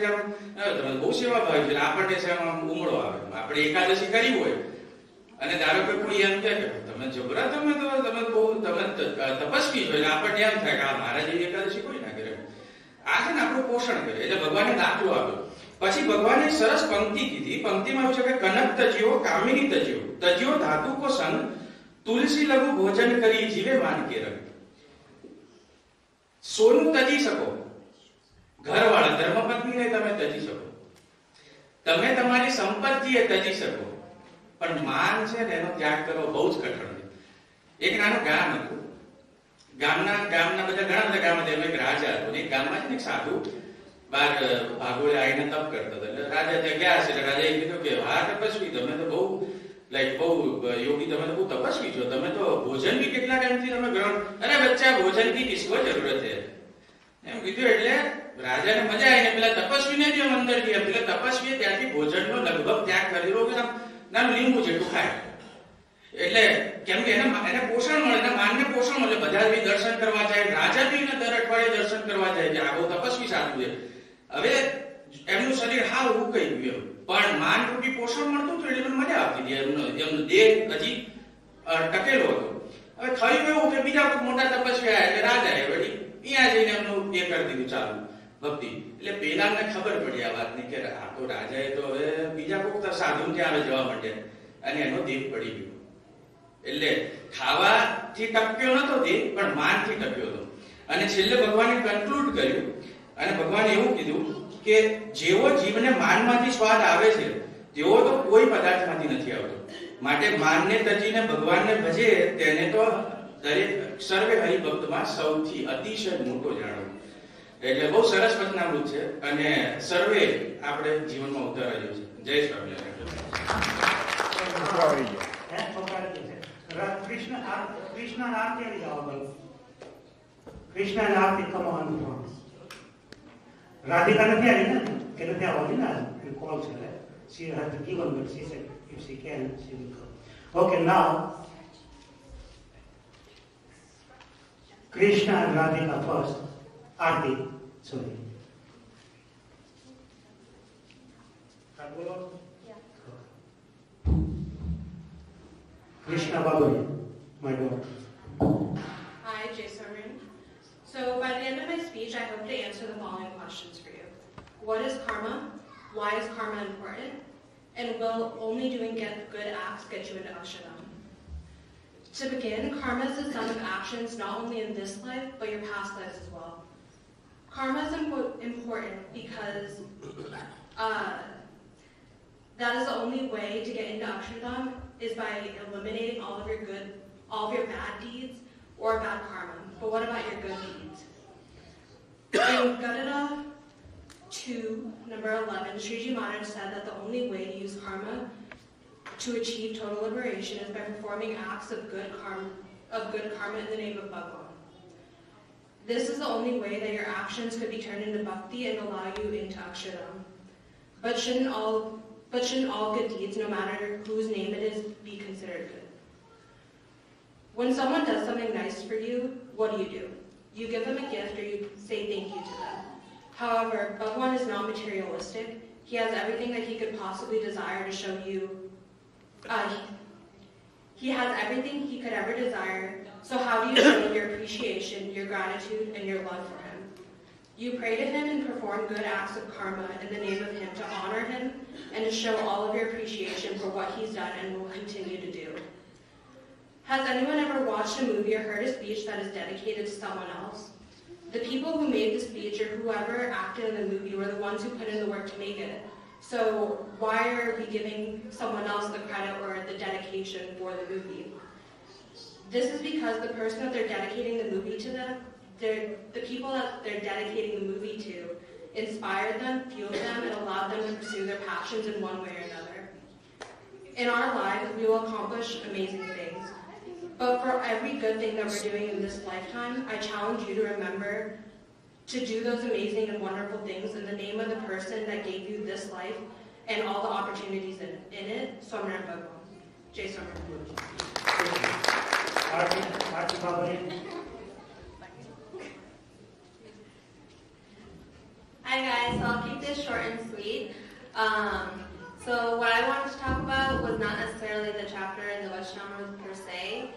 તમે બહુ સેવા ભાવ છે, આપણને ઉમળો આવે. આપણે એકાદશી કરી હોય અને ધારો કે કોઈ એમ કે તમે જબરા તમે બહુ તમે તપસ્વી છો, એટલે આપણને એમ થાય કે આ મારા જેવી એકાદશી કોઈ ના કરે. આ છે ને આપણું પોષણ કરે. એટલે ભગવાને દાખલો આપ્યો. પછી ભગવાને સરસ પંક્તિ કીધી. પંક્તિમાં એવું છે કે કનક તજ્યો કામિની તજ્યો ધાતુ કો સંગ તુલસી લઘુ ભોજન કરી જીવે માન કે રંગ. સોનું તજી શકો, ઘરવાળા ધર્મપત્નીને તમે તજી શકો, તમે તમારી સંપત્તિએ તજી શકો, પણ માન છે ને એનો ત્યાગ કરવો બહુ જ કઠણ છે. એક નાનું ગામ હતું. ગામના બધા ઘણા બધા ગામ હતા. એક રાજા હતો. એક ગામમાં છે ને એક સાધુ બાર ભાગોળે આવીને તપ કરતા હતા. એટલે રાજા ત્યાં ગયા છે. એટલે રાજાએ કીધું કે હા તપસ્વી, તમે તો બહુ બહુ યોગી, તમે તો બહુ તપસ્વી છો, તમે તો ભોજન બી કેટલા ટાઈમથી તમે ગ્રહણ. અરે બચ્ચા ભોજન કી કિસકો જરૂરત છે એમ કીધું. એટલે રાજાને મજા આવી ને પેલા તપસ્વીને બી આમ અંદર ગયા. પેલા તપસ્વીએ ત્યાંથી ભોજનનો લગભગ ત્યાગ કરેલો કે નામ લીંબુ જેટલું ખાય. એટલે કેમ કે એને પોષણ મળે, એના માનને પોષણ મળે. બધા બી દર્શન કરવા જાય, રાજા બી એને દર અઠવાડિયે દર્શન કરવા જાય કે આ બહુ તપસ્વી સાધુ છે. હવે એમનું શરીર હાવ ઉકાઈ ગયું, પણ માન રૂપી પોષણ મળતું હતું એટલે મજા આવતી હતી. એમનો દેહ હજી ટકેલો હતો. હવે થયું એવું કે બીજા કોઈ મોટા તપસ્વી આવ્યા એટલે રાજાએ વળી ત્યાં જઈને એમનું એ કરી દીધું ચાલુ ભક્તિ. એટલે પેલાને ખબર પડી આ વાતની કે આ તો રાજાએ તો હવે બીજા કોઈક સાધુ ત્યાં જવા માટે અને એનો દેહ પડી ગયો. એટલે ખાવાથી ટક્યો નતો દેહ, પણ માનથી ટક્યો હતો. અને છેલ્લે ભગવાને કન્ક્લુડ કર્યું અને ભગવાને એવું કીધું કે જેવો જીવને માનમાંથી સ્વાદ આવે છે તેવો તો કોઈ પદાર્થમાંથી નથી આવતો. માટે માનને તજીને ભગવાનને ભજે તેને તો દરેક સર્વે હરિભક્તમાં સૌથી અતિશય મોટો જાણો. એટલે બહુ સરસ વચનામૃત છે અને સર્વે આપણે જીવનમાં ઉતારવા જેવું છે. જય સ્વામિનારાયણ. કૃષ્ણ આરતી આવી જાઓ ભાઈ. કૃષ્ણ આરતી કમાવાનું પ્રોમિસ. રાધિકા નથી આવી ને કે નથી આવવાની ને કોલ છે. She had to give on, but she said if she can, she will come. Okay, now Krishna and Radhika first. Aarti, sorry. Krishna Babu, my daughter. Hi, Jay Sarman. So by the end of my speech, I hope to answer the following questions for you. What is karma? Why is karma important? And will only doing good acts get you into Akshardham? To begin, karma is the sum of actions not only in this life, but your past lives as well. Karma is important because that is the only way to get into Akshardham is by eliminating all of your bad deeds or bad karma. But what about your good deeds? In Gadada 2, number 11, Sriji Maharaj said that the only way to use karma to achieve total liberation is by performing acts of good karma in the name of Bhagavan. This is the only way that your actions could be turned into bhakti and allow you into Aksharam. But shouldn't all good deeds, no matter whose name it is, be considered good? When someone does something nice for you, what do? You give them a gift or you say thank you to them. However, Bhagavan is not materialistic. He has everything that he could possibly desire to show you. He has everything he could ever desire. So how do you show your appreciation, your gratitude, and your love for him? You pray to him and perform good acts of karma in the name of him to honor him and to show all of your appreciation for what he's done and will continue to do. Has anyone ever watched a movie or heard a speech that is dedicated to someone else? The people who made the speech or whoever acted in the movie were the ones who put in the work to make it. So why are we giving someone else the credit or the dedication for the movie? This is because the person that they're dedicating the movie to the people that they're dedicating the movie to inspired them, fueled them, and allowed them to pursue their passions in one way or another. In our lives, we will accomplish amazing things. But for every good thing that we're doing in this lifetime, I challenge you to remember to do those amazing and wonderful things in the name of the person that gave you this life and all the opportunities in it. Swaminarayan Bhagavan. Jai Swaminarayan. Hi guys, so I'll keep this short and sweet. So what I wanted to talk about was not necessarily the chapter in the Vachanamrut per se.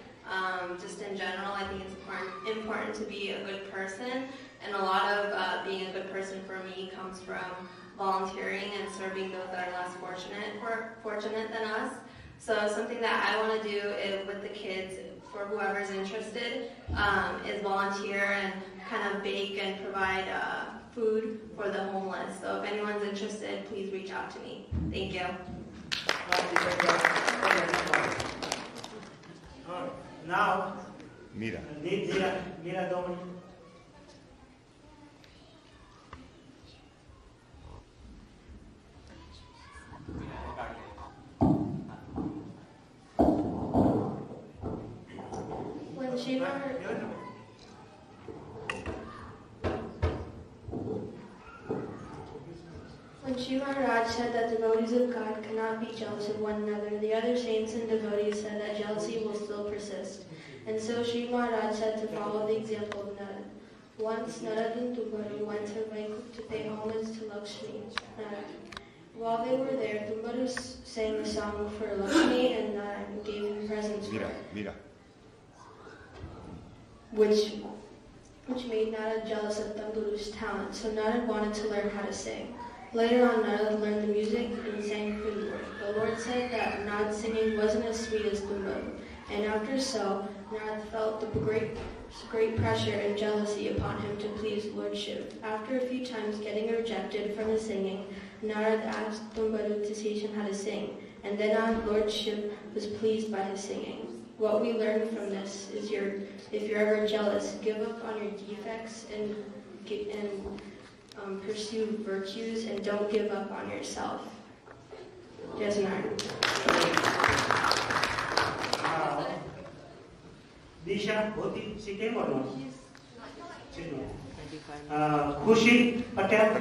Just in general, I think it's important to be a good person, and a lot of being a good person for me comes from volunteering and serving those that are less fortunate than us. So something that I want to do with the kids, for whoever's interested, is volunteer and kind of bake and provide food for the homeless. So if anyone's interested, please reach out to me. Thank you. Now, Mira. Mira Dominic. When Shiva Maharaj said that devotees of God cannot be jealous of one another, the other saints and devotees said that jealousy will still persist. And so Shiva Maharaj said to follow the example of Narad. Once Narad and Tumbaru went to Rajkot to pay homage to Lakshmi. While they were there, Tumbaru sang a song for Lakshmi and Narad gave him presents for her, which made Narad jealous of Tumbaru's talent. So Narad wanted to learn how to sing. Later on, Narad learned the music and sang for the Lord. The Lord said that Narad's singing wasn't as sweet as Tumbaru. And after so, Narad felt the great pressure and jealousy upon him to please Lord Shiva. After a few times getting rejected from his singing, Narad asked Tumbaru to teach him how to sing. And then on, Lord Shiva was pleased by his singing. What we learn from this is if you're ever jealous, give up on your defects and pursue virtues and don't give up on yourself. Yes, Disha, Bhoti, she came or not? She's not. Khushi Patel.